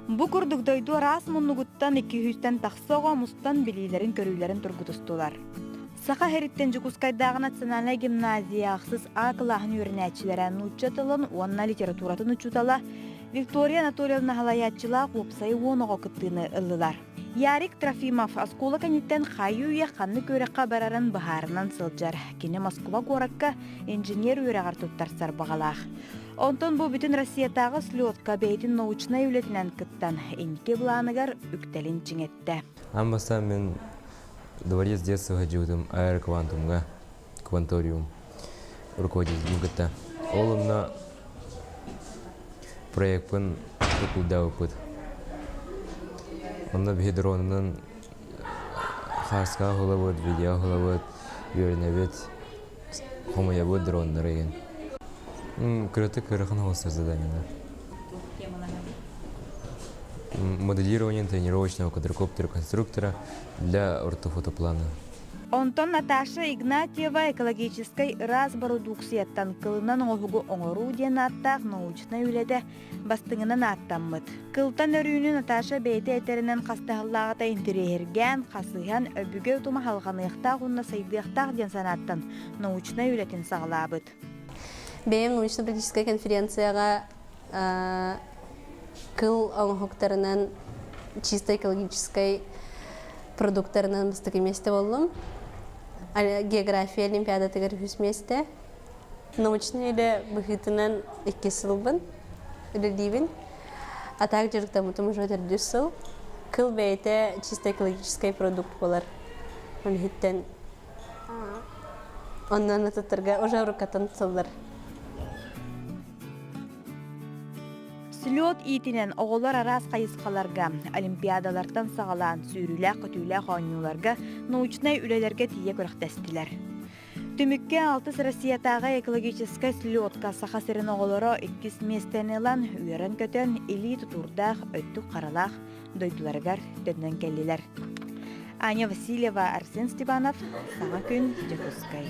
Bu kurdukdaydu ras munnuguttan 200'ten taqsoğa mustan bilgilerin körülerin turgutustular. Saqa heritten Jukuskaydağın Naциональный гимназия ақсыз ақылағын өрінәтчілерін ұчатылын, онна литературатын ұчутала, Виктория Анатольевна халаятчылақ опсайы оныға күттіні ылылар. Ярик Трофимов аскола кәнеттен қайы үйе қанны көріққа барарын бұхарынан сылжар. Кені Москва гораққа инженер өріғар тұттарсар бағалақ. Онтон бұл бүтін Россиятағы слетка бейтін научна үлетінен күттан енке бұланығар үктелін чіңетті. Амбаса мен дворец детства ходил аэроквантумга, кванториум, руководитель МГТ. Олымна проектпен окулда опыт. Онда бедронын хаска холовод, видео холовод, верневет, хомоябод дрондар еген. Крытык кырыхан холстар задания. Моделирование тренировочного квадрокоптера-конструктора для ортофотоплана. Онтон Наташа Игнатьева экологической разборудуксияттан кылынан оғугу оңору ден аттақ научна үледі бастыңынан аттаммыд. Кылтан өрүүнү Наташа бейті әтерінен қастағылағыта интерерген, қасыған өбіге ұтыма халғанықтақ ұнна сайдықтақ ден санаттан научна үлетін сағылабыд. Бейім научно-практическая конференцияға кыл оңғықтарынан чисто экологической продукттарынан бастық еместе болдым. География олимпиада тегер хүсместе. Научный или бұхытынан 2 сылбын, или дейбін. А так жүріктен мұтым уже 4 сыл. Кыл бейте чисто экологический продукт болар. Олхиттен оннан атыттырға уже ұрықатын сылдар. Слет итинен оғылар арас қайысқаларға, олимпиадалардан сағалан, сүйрілі көтілі қауыныларға, научнай үлелерге тие көріқтестілер. Түмікке 6 Россиятағы экологический слетка сақасырын оғылары 2 местенелан үйерін көтен или тұтурдақ, өттік қаралақ, дойдыларғар төднен келілер. Аня Васильева, Арсен Степанов, Саға күн, Жекускай.